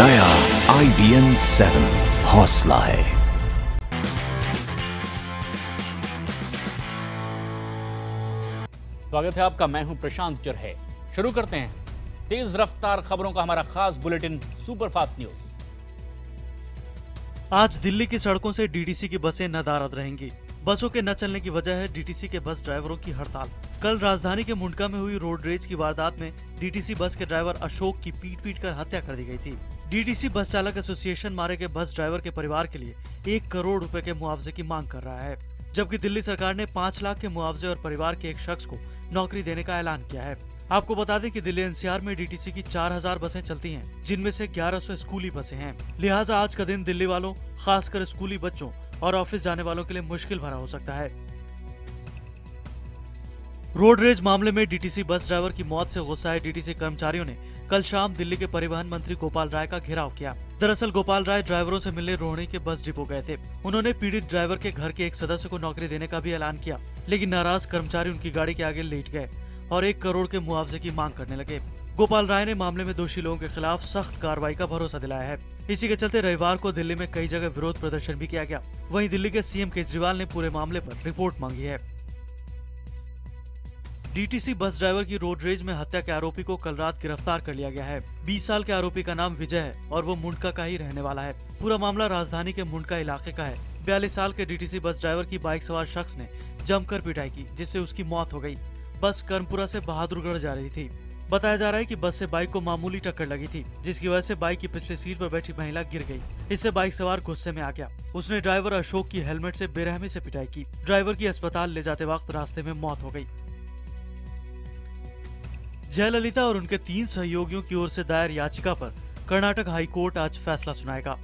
नया IBN 7 हौसला है। स्वागत है आपका, मैं हूं प्रशांत चरहे। शुरू करते हैं तेज रफ्तार खबरों का हमारा खास बुलेटिन सुपरफास्ट न्यूज। आज दिल्ली की सड़कों से डीटीसी की बसें नदारद रहेंगी। बसों के न चलने की वजह है डीटीसी के बस ड्राइवरों की हड़ताल। कल राजधानी के मुंडका में हुई रोड रेज की वारदात में डीटीसी बस के ड्राइवर अशोक की पीट कर हत्या कर दी गई थी। डीटीसी बस चालक एसोसिएशन मारे गए बस ड्राइवर के परिवार के लिए 1 करोड़ रुपए के मुआवजे की मांग कर रहा है, जबकि दिल्ली सरकार ने 5 लाख के मुआवजे और परिवार के एक शख्स को नौकरी देने का ऐलान किया है। आपको बता दें कि दिल्ली एनसीआर में डीटीसी की 4000 बसें चलती हैं, जिनमें से 1100 स्कूली बसें हैं। लिहाजा आज का दिन दिल्ली वालों, खासकर स्कूली बच्चों और ऑफिस जाने वालों के लिए मुश्किल भरा हो सकता है। रोड रेज मामले में डीटीसी बस ड्राइवर की मौत से गुस्साए डीटीसी कर्मचारियों ने कल शाम दिल्ली के परिवहन मंत्री गोपाल राय का घेराव किया। दरअसल गोपाल राय ड्राइवरों से मिलने रोहिणी के बस डिपो गए थे। उन्होंने पीड़ित ड्राइवर के घर के एक सदस्य को नौकरी देने का भी ऐलान किया, लेकिन नाराज कर्मचारी उनकी गाड़ी के आगे लेट गए और 1 करोड़ के मुआवजे की मांग करने लगे। गोपाल राय ने मामले में दोषी लोगों के खिलाफ सख्त कार्रवाई का भरोसा दिलाया है। इसी के चलते रविवार को दिल्ली में कई जगह विरोध प्रदर्शन भी किया गया। वहीं दिल्ली के सीएम केजरीवाल ने पूरे मामले पर रिपोर्ट मांगी है। डीटीसी बस ड्राइवर की रोड रेज में हत्या के आरोपी को कल रात गिरफ्तार कर लिया गया है। 20 साल के आरोपी का नाम विजय है और वो मुंडका का ही रहने वाला है। पूरा मामला राजधानी के मुंडका इलाके का है। 42 साल के डीटीसी बस ड्राइवर की बाइक सवार शख्स ने जमकर पिटाई की, जिससे उसकी मौत हो गई। बस कर्णपुरा से बहादुरगढ़ जा रही थी। बताया जा रहा है कि बस से बाइक को मामूली टक्कर लगी थी, जिसकी वजह से बाइक की पिछली सीट पर बैठी महिला गिर गई। इससे बाइक सवार गुस्से में आ गया। उसने ड्राइवर अशोक की हेलमेट से बेरहमी से पिटाई की। ड्राइवर की अस्पताल ले जाते वक्त रास्ते में मौत हो गई। जयललिता और उनके 3 सहयोगियों की ओर से दायर याचिका पर कर्नाटक हाईकोर्ट आज फैसला सुनाएगा।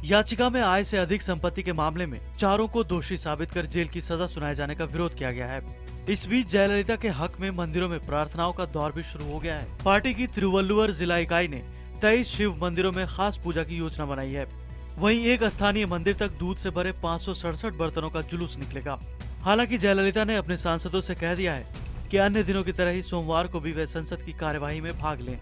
याचिका में आय से अधिक संपत्ति के मामले में चारों को दोषी साबित कर जेल की सजा सुनाए जाने का विरोध किया गया है। इस बीच जयललिता के हक में मंदिरों में प्रार्थनाओं का दौर भी शुरू हो गया है। पार्टी की तिरुवल्लुवर जिला इकाई ने 23 शिव मंदिरों में खास पूजा की योजना बनाई है। वहीं एक स्थानीय मंदिर तक दूध से भरे 567 बर्तनों का जुलूस निकलेगा। हालांकि जयललिता ने अपने सांसदों से कह दिया है कि अन्य दिनों की तरह ही सोमवार को भी वे संसद की कार्यवाही में भाग लें।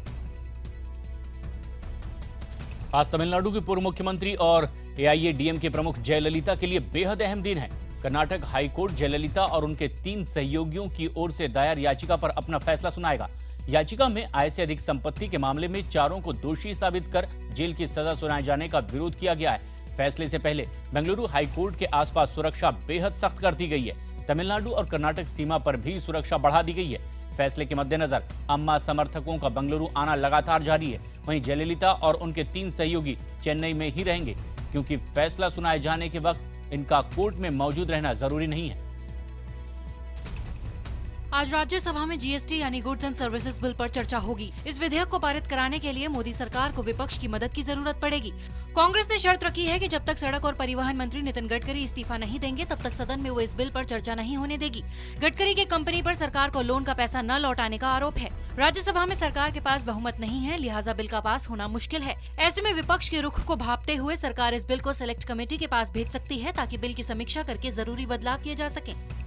आज तमिलनाडु की पूर्व मुख्यमंत्री और AIADMK प्रमुख जयललिता के लिए बेहद अहम दिन है। कर्नाटक हाईकोर्ट जयललिता और उनके 3 सहयोगियों की ओर से दायर याचिका पर अपना फैसला सुनाएगा। याचिका में आय से अधिक संपत्ति के मामले में चारों को दोषी साबित कर जेल की सजा सुनाए जाने का विरोध किया गया है। फैसले से पहले बेंगलुरु हाईकोर्ट के आसपास सुरक्षा बेहद सख्त कर दी गई है। तमिलनाडु और कर्नाटक सीमा पर भी सुरक्षा बढ़ा दी गई है। फैसले के मद्देनजर अम्मा समर्थकों का बेंगलुरु आना लगातार जारी है। वहीं जयललिता और उनके 3 सहयोगी चेन्नई में ही रहेंगे, क्योंकि फैसला सुनाए जाने के वक्त इनका कोर्ट में मौजूद रहना जरूरी नहीं है। आज राज्यसभा में जीएसटी यानी गुड्स एंड सर्विसेज बिल पर चर्चा होगी। इस विधेयक को पारित कराने के लिए मोदी सरकार को विपक्ष की मदद की जरूरत पड़ेगी। कांग्रेस ने शर्त रखी है कि जब तक सड़क और परिवहन मंत्री नितिन गडकरी इस्तीफा नहीं देंगे, तब तक सदन में वो इस बिल पर चर्चा नहीं होने देगी। गडकरी की कंपनी पर सरकार को लोन का पैसा न लौटाने का आरोप है। राज्यसभा में सरकार के पास बहुमत नहीं है, लिहाजा बिल का पास होना मुश्किल है। ऐसे में विपक्ष के रुख को भांपते हुए सरकार इस बिल को सिलेक्ट कमेटी के पास भेज सकती है, ताकि बिल की समीक्षा करके जरूरी बदलाव किए जा सके।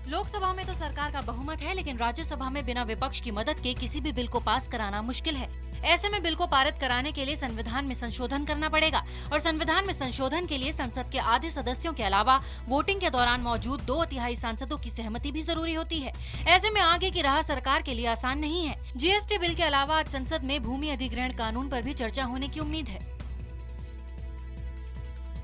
लोकसभा में तो सरकार का बहुमत है, लेकिन राज्यसभा में बिना विपक्ष की मदद के किसी भी बिल को पास कराना मुश्किल है। ऐसे में बिल को पारित कराने के लिए संविधान में संशोधन करना पड़ेगा और संविधान में संशोधन के लिए संसद के आधे सदस्यों के अलावा वोटिंग के दौरान मौजूद 2/3 सांसदों की सहमति भी जरूरी होती है। ऐसे में आगे की राह सरकार के लिए आसान नहीं है। जीएसटी बिल के अलावा आज संसद में भूमि अधिग्रहण कानून पर भी चर्चा होने की उम्मीद है।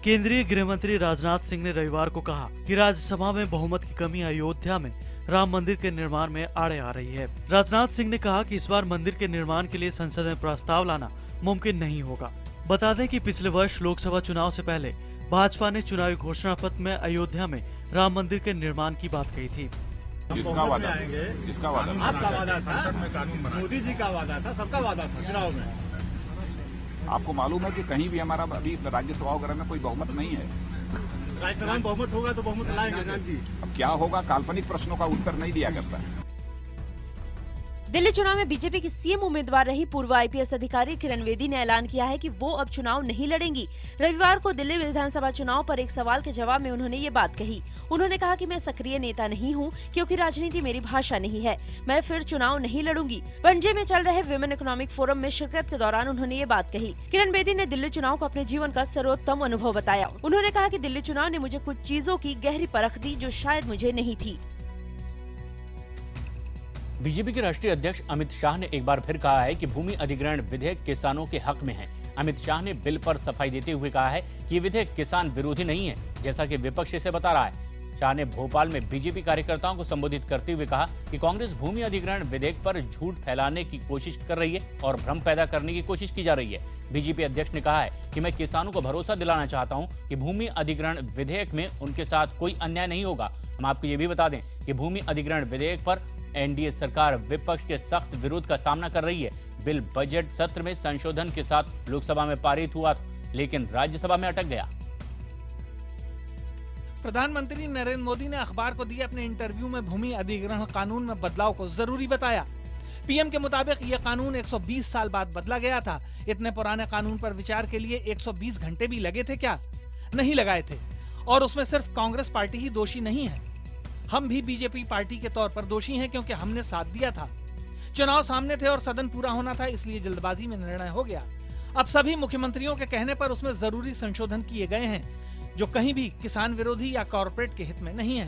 केंद्रीय गृह मंत्री राजनाथ सिंह ने रविवार को कहा कि राज्यसभा में बहुमत की कमी अयोध्या में राम मंदिर के निर्माण में आड़े आ रही है। राजनाथ सिंह ने कहा कि इस बार मंदिर के निर्माण के लिए संसद में प्रस्ताव लाना मुमकिन नहीं होगा। बता दें कि पिछले वर्ष लोकसभा चुनाव से पहले भाजपा ने चुनावी घोषणा पत्र में अयोध्या में राम मंदिर के निर्माण की बात कही थी। किसका वादा? किसका वादा? आपका वादा था, मोदी जी का वादा था, सबका वादा था चुनाव में। आपको मालूम है कि कहीं भी हमारा अभी राज्यसभा वगैरह में कोई बहुमत नहीं है। राज्यसभा में बहुमत होगा तो बहुमत लाएंगे जी। अब क्या होगा? काल्पनिक प्रश्नों का उत्तर नहीं दिया करता है। दिल्ली चुनाव में बीजेपी की सीएम उम्मीदवार रही पूर्व आईपीएस अधिकारी किरण बेदी ने ऐलान किया है कि वो अब चुनाव नहीं लड़ेंगी। रविवार को दिल्ली विधानसभा चुनाव पर एक सवाल के जवाब में उन्होंने ये बात कही। उन्होंने कहा कि मैं सक्रिय नेता नहीं हूं, क्योंकि राजनीति मेरी भाषा नहीं है। मैं फिर चुनाव नहीं लड़ूंगी। पणजी में चल रहे विमेन इकोनॉमिक फोरम में शिरकत के दौरान उन्होंने ये बात कही। किरण बेदी ने दिल्ली चुनाव को अपने जीवन का सर्वोत्तम अनुभव बताया। उन्होंने कहा कि दिल्ली चुनाव ने मुझे कुछ चीजों की गहरी परख दी जो शायद मुझे नहीं थी। बीजेपी के राष्ट्रीय अध्यक्ष अमित शाह ने एक बार फिर कहा है कि भूमि अधिग्रहण विधेयक किसानों के हक में है। अमित शाह ने बिल पर सफाई देते हुए कहा है कि ये विधेयक किसान विरोधी नहीं है, जैसा कि विपक्ष इसे बता रहा है। शाह ने भोपाल में बीजेपी कार्यकर्ताओं को संबोधित करते हुए कहा कि कांग्रेस भूमि अधिग्रहण विधेयक पर झूठ फैलाने की कोशिश कर रही है और भ्रम पैदा करने की कोशिश की जा रही है। बीजेपी अध्यक्ष ने कहा है कि मैं किसानों को भरोसा दिलाना चाहता हूं कि भूमि अधिग्रहण विधेयक में उनके साथ कोई अन्याय नहीं होगा। हम आपको ये भी बता दें कि भूमि अधिग्रहण विधेयक पर एनडीए सरकार विपक्ष के सख्त विरोध का सामना कर रही है। बिल बजट सत्र में संशोधन के साथ लोकसभा में पारित हुआ, लेकिन राज्यसभा में अटक गया। प्रधानमंत्री नरेंद्र मोदी ने अखबार को दिए अपने इंटरव्यू में भूमि अधिग्रहण कानून में बदलाव को जरूरी बताया। पीएम के मुताबिक यह कानून 120 साल बाद बदला गया था। इतने पुराने कानून पर विचार के लिए 120 घंटे भी लगे थे क्या? नहीं लगाए थे। और उसमें सिर्फ कांग्रेस पार्टी ही दोषी नहीं है, हम भी बीजेपी पार्टी के तौर पर दोषी हैं, क्योंकि हमने साथ दिया था। चुनाव सामने थे और सदन पूरा होना था, इसलिए जल्दबाजी में निर्णय हो गया। अब सभी मुख्यमंत्रियों के कहने पर उसमें जरूरी संशोधन किए गए हैं, जो कहीं भी किसान विरोधी या कॉर्पोरेट के हित में नहीं है।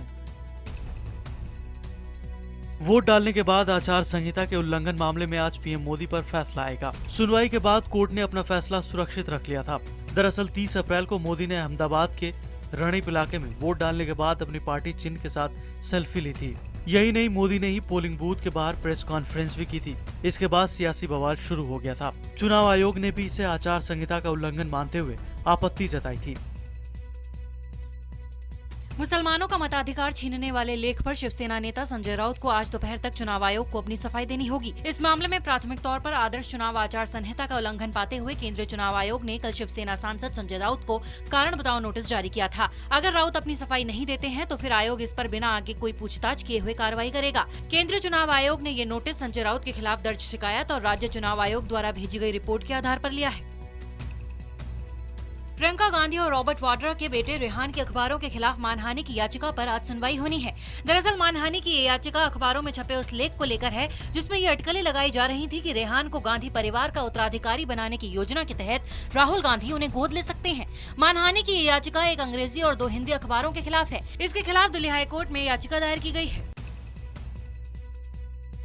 वोट डालने के बाद आचार संहिता के उल्लंघन मामले में आज पीएम मोदी पर फैसला आएगा। सुनवाई के बाद कोर्ट ने अपना फैसला सुरक्षित रख लिया था। दरअसल 30 अप्रैल को मोदी ने अहमदाबाद के रणीप इलाके में वोट डालने के बाद अपनी पार्टी चिन्ह के साथ सेल्फी ली थी। यही नहीं, मोदी ने ही पोलिंग बूथ के बाहर प्रेस कॉन्फ्रेंस भी की थी। इसके बाद सियासी बवाल शुरू हो गया था। चुनाव आयोग ने भी इसे आचार संहिता का उल्लंघन मानते हुए आपत्ति जताई थी। मुसलमानों का मताधिकार छीनने वाले लेख पर शिवसेना नेता संजय राउत को आज दोपहर तक चुनाव आयोग को अपनी सफाई देनी होगी। इस मामले में प्राथमिक तौर पर आदर्श चुनाव आचार संहिता का उल्लंघन पाते हुए केंद्रीय चुनाव आयोग ने कल शिवसेना सांसद संजय राउत को कारण बताओ नोटिस जारी किया था। अगर राउत अपनी सफाई नहीं देते हैं तो फिर आयोग इस पर बिना आगे कोई पूछताछ किए हुए कार्रवाई करेगा। केंद्रीय चुनाव आयोग ने ये नोटिस संजय राउत के खिलाफ दर्ज शिकायत और राज्य चुनाव आयोग द्वारा भेजी गई रिपोर्ट के आधार पर लिया है। प्रियंका गांधी और रॉबर्ट वाड्रा के बेटे रेहान की अखबारों के खिलाफ मानहानि की याचिका पर आज सुनवाई होनी है। दरअसल मानहानि की ये याचिका अखबारों में छपे उस लेख को लेकर है जिसमें ये अटकलें लगाई जा रही थी कि रेहान को गांधी परिवार का उत्तराधिकारी बनाने की योजना के तहत राहुल गांधी उन्हें गोद ले सकते हैं। मानहानि की ये याचिका एक अंग्रेजी और 2 हिंदी अखबारों के खिलाफ है। इसके खिलाफ दिल्ली हाईकोर्ट में याचिका दायर की गई है।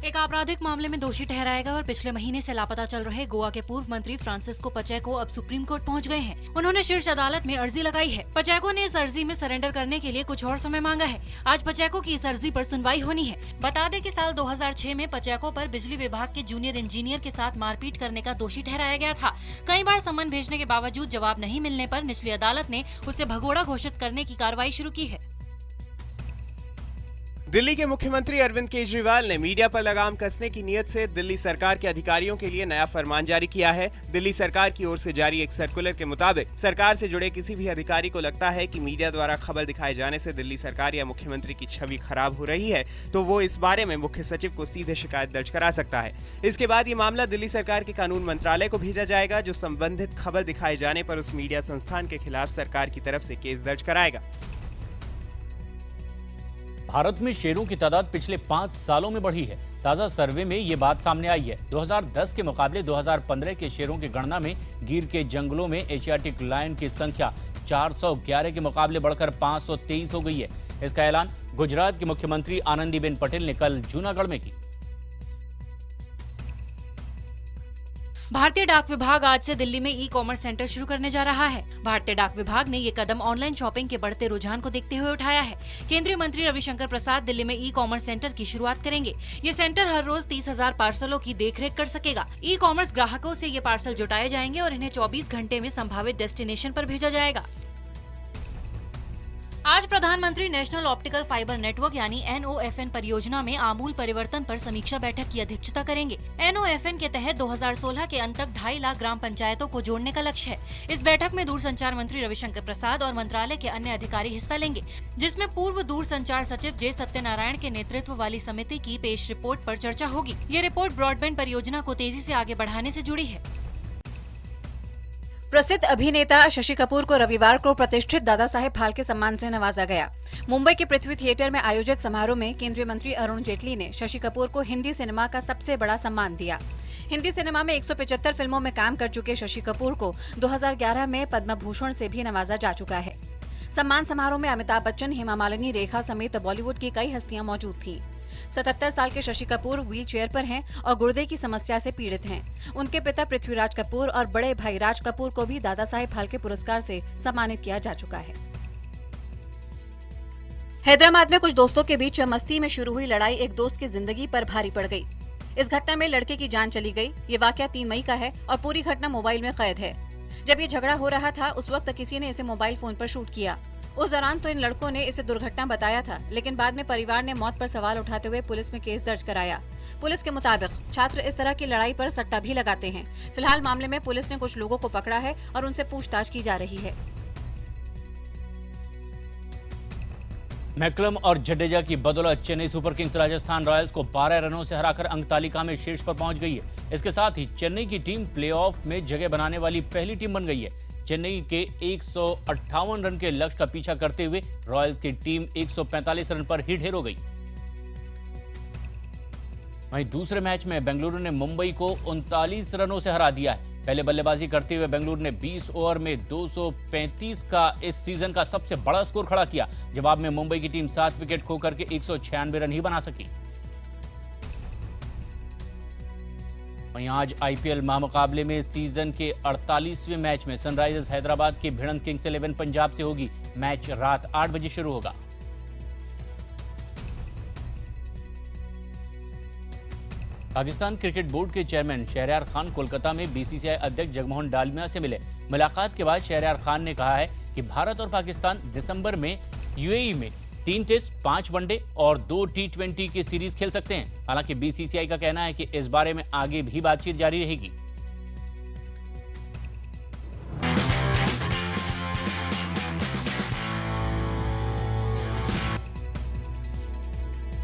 एक आपराधिक मामले में दोषी ठहराए गए और पिछले महीने से लापता चल रहे गोवा के पूर्व मंत्री फ्रांसिस्को पचेको अब सुप्रीम कोर्ट पहुंच गए हैं। उन्होंने शीर्ष अदालत में अर्जी लगाई है। पचेको ने इस अर्जी में सरेंडर करने के लिए कुछ और समय मांगा है। आज पचेको की इस अर्जी पर सुनवाई होनी है। बता दें कि साल 2006 में पचेको पर बिजली विभाग के जूनियर इंजीनियर के साथ मारपीट करने का दोषी ठहराया गया था। कई बार सम्मन भेजने के बावजूद जवाब नहीं मिलने पर निचली अदालत ने उसे भगोड़ा घोषित करने की कार्रवाई शुरू की है। दिल्ली के मुख्यमंत्री अरविंद केजरीवाल ने मीडिया पर लगाम कसने की नीयत से दिल्ली सरकार के अधिकारियों के लिए नया फरमान जारी किया है। दिल्ली सरकार की ओर से जारी एक सर्कुलर के मुताबिक सरकार से जुड़े किसी भी अधिकारी को लगता है कि मीडिया द्वारा खबर दिखाए जाने से दिल्ली सरकार या मुख्यमंत्री की छवि खराब हो रही है, तो वो इस बारे में मुख्य सचिव को सीधे शिकायत दर्ज करा सकता है। इसके बाद ये मामला दिल्ली सरकार के कानून मंत्रालय को भेजा जाएगा, जो संबंधित खबर दिखाए जाने पर उस मीडिया संस्थान के खिलाफ सरकार की तरफ से केस दर्ज कराएगा। भारत में शेरों की तादाद पिछले 5 सालों में बढ़ी है। ताजा सर्वे में ये बात सामने आई है। 2010 के मुकाबले 2015 के शेरों की गणना में गिर के जंगलों में एशियाटिक लायन की संख्या 411 के मुकाबले बढ़कर 523 हो गई है। इसका ऐलान गुजरात की मुख्यमंत्री आनंदीबेन पटेल ने कल जूनागढ़ में की। भारतीय डाक विभाग आज से दिल्ली में ई-कॉमर्स सेंटर शुरू करने जा रहा है। भारतीय डाक विभाग ने ये कदम ऑनलाइन शॉपिंग के बढ़ते रुझान को देखते हुए उठाया है। केंद्रीय मंत्री रविशंकर प्रसाद दिल्ली में ई-कॉमर्स सेंटर की शुरुआत करेंगे। ये सेंटर हर रोज 30,000 पार्सलों की देखरेख कर सकेगा। ई-कॉमर्स ग्राहकों से ये पार्सल जुटाए जाएंगे और इन्हें 24 घंटे में संभावित डेस्टिनेशन पर भेजा जाएगा। आज प्रधानमंत्री नेशनल ऑप्टिकल फाइबर नेटवर्क यानी NOFN परियोजना में आमूल परिवर्तन पर समीक्षा बैठक की अध्यक्षता करेंगे। NOFN के तहत 2016 के अंत तक 2.5 लाख ग्राम पंचायतों को जोड़ने का लक्ष्य है। इस बैठक में दूरसंचार मंत्री रविशंकर प्रसाद और मंत्रालय के अन्य अधिकारी हिस्सा लेंगे, जिसमें पूर्व दूरसंचार सचिव जे सत्यनारायण के नेतृत्व वाली समिति की पेश रिपोर्ट पर चर्चा होगी। ये रिपोर्ट ब्रॉडबैंड परियोजना को तेजी से आगे बढ़ाने से जुड़ी है। प्रसिद्ध अभिनेता शशि कपूर को रविवार को प्रतिष्ठित दादा साहेब फाल्के सम्मान से नवाजा गया। मुंबई के पृथ्वी थिएटर में आयोजित समारोह में केंद्रीय मंत्री अरुण जेटली ने शशि कपूर को हिंदी सिनेमा का सबसे बड़ा सम्मान दिया। हिंदी सिनेमा में 175 फिल्मों में काम कर चुके शशि कपूर को 2011 में पद्म भूषण से भी नवाजा जा चुका है। सम्मान समारोह में अमिताभ बच्चन, हेमा मालिनी, रेखा समेत बॉलीवुड की कई हस्तियां मौजूद थीं। 77 साल के शशि कपूर व्हील चेयर पर हैं और गुर्दे की समस्या से पीड़ित हैं। उनके पिता पृथ्वीराज कपूर और बड़े भाई राज कपूर को भी दादा साहेब फाल्के पुरस्कार से सम्मानित किया जा चुका है। हैदराबाद में कुछ दोस्तों के बीच मस्ती में शुरू हुई लड़ाई एक दोस्त की जिंदगी पर भारी पड़ गई। इस घटना में लड़के की जान चली गई। ये वाकया 3 मई का है और पूरी घटना मोबाइल में कैद है। जब ये झगड़ा हो रहा था उस वक्त किसी ने इसे मोबाइल फोन पर शूट किया। उस दौरान तो इन लड़कों ने इसे दुर्घटना बताया था, लेकिन बाद में परिवार ने मौत पर सवाल उठाते हुए पुलिस में केस दर्ज कराया। पुलिस के मुताबिक छात्र इस तरह की लड़ाई पर सट्टा भी लगाते हैं। फिलहाल मामले में पुलिस ने कुछ लोगों को पकड़ा है और उनसे पूछताछ की जा रही है। मैकलम और जडेजा की बदौलत Chennai super Kings Rajasthan Royals को 12 रनों से हराकर अंक तालिका में शीर्ष पर पहुंच गई है। इसके साथ ही चेन्नई की टीम प्लेऑफ में जगह बनाने वाली पहली टीम बन गई है। चेन्नई के 158 रन के लक्ष्य का पीछा करते हुए रॉयल्स की टीम 145 रन पर ही ढेर हो गई। वहीं दूसरे मैच में बेंगलुरु ने मुंबई को 39 रनों से हरा दिया है। पहले बल्लेबाजी करते हुए बेंगलुरु ने 20 ओवर में 235 का इस सीजन का सबसे बड़ा स्कोर खड़ा किया। जवाब में मुंबई की टीम 7 विकेट खोकर के 196 रन ही बना सकी। वहीं आज आईपीएल महामुकाबले में सीजन के 48वें मैच में सनराइजर्स हैदराबाद की भिड़ंत किंग्स 11 पंजाब से होगी। मैच रात 8 बजे शुरू होगा। पाकिस्तान क्रिकेट बोर्ड के चेयरमैन शहरयार खान कोलकाता में बीसीसीआई अध्यक्ष जगमोहन डालमिया से मिले। मुलाकात के बाद शहरयार खान ने कहा है कि भारत और पाकिस्तान दिसंबर में यूएई में 3 टेस्ट, 5 वनडे और 2 T20 की सीरीज खेल सकते हैं। हालांकि बीसीसीआई का कहना है कि इस बारे में आगे भी बातचीत जारी रहेगी।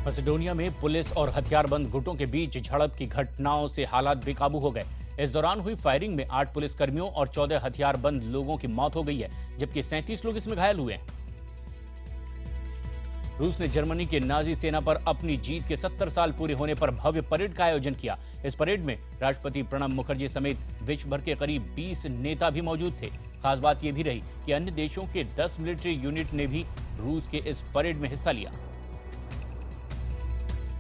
मैसेडोनिया में पुलिस और हथियारबंद गुटों के बीच झड़प की घटनाओं से हालात बेकाबू हो गए। इस दौरान हुई फायरिंग में 8 पुलिसकर्मियों और 14 हथियारबंद लोगों की मौत हो गई है, जबकि 37 लोग इसमें घायल हुए हैं। रूस ने जर्मनी के नाजी सेना पर अपनी जीत के 70 साल पूरे होने पर भव्य परेड का आयोजन किया। इस परेड में राष्ट्रपति प्रणब मुखर्जी समेत विश्व भर के करीब 20 नेता भी मौजूद थे। खास बात यह भी रही कि अन्य देशों के 10 मिलिट्री यूनिट ने भी रूस के इस परेड में हिस्सा लिया।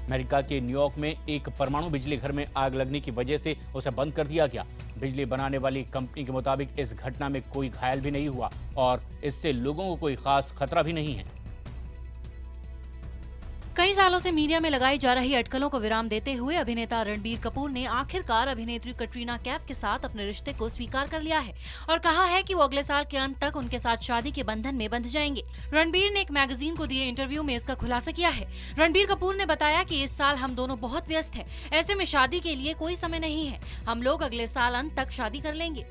अमेरिका के न्यूयॉर्क में एक परमाणु बिजली घर में आग लगने की वजह से उसे बंद कर दिया गया। बिजली बनाने वाली कंपनी के मुताबिक इस घटना में कोई घायल भी नहीं हुआ और इससे लोगों को कोई खास खतरा भी नहीं है। कई सालों से मीडिया में लगाई जा रही अटकलों को विराम देते हुए अभिनेता रणबीर कपूर ने आखिरकार अभिनेत्री कटरीना कैफ के साथ अपने रिश्ते को स्वीकार कर लिया है और कहा है कि वो अगले साल के अंत तक उनके साथ शादी के बंधन में बंध जाएंगे। रणबीर ने एक मैगजीन को दिए इंटरव्यू में इसका खुलासा किया है। रणबीर कपूर ने बताया कि इस साल हम दोनों बहुत व्यस्त हैं, ऐसे में शादी के लिए कोई समय नहीं है। हम लोग अगले साल अंत तक शादी कर लेंगे।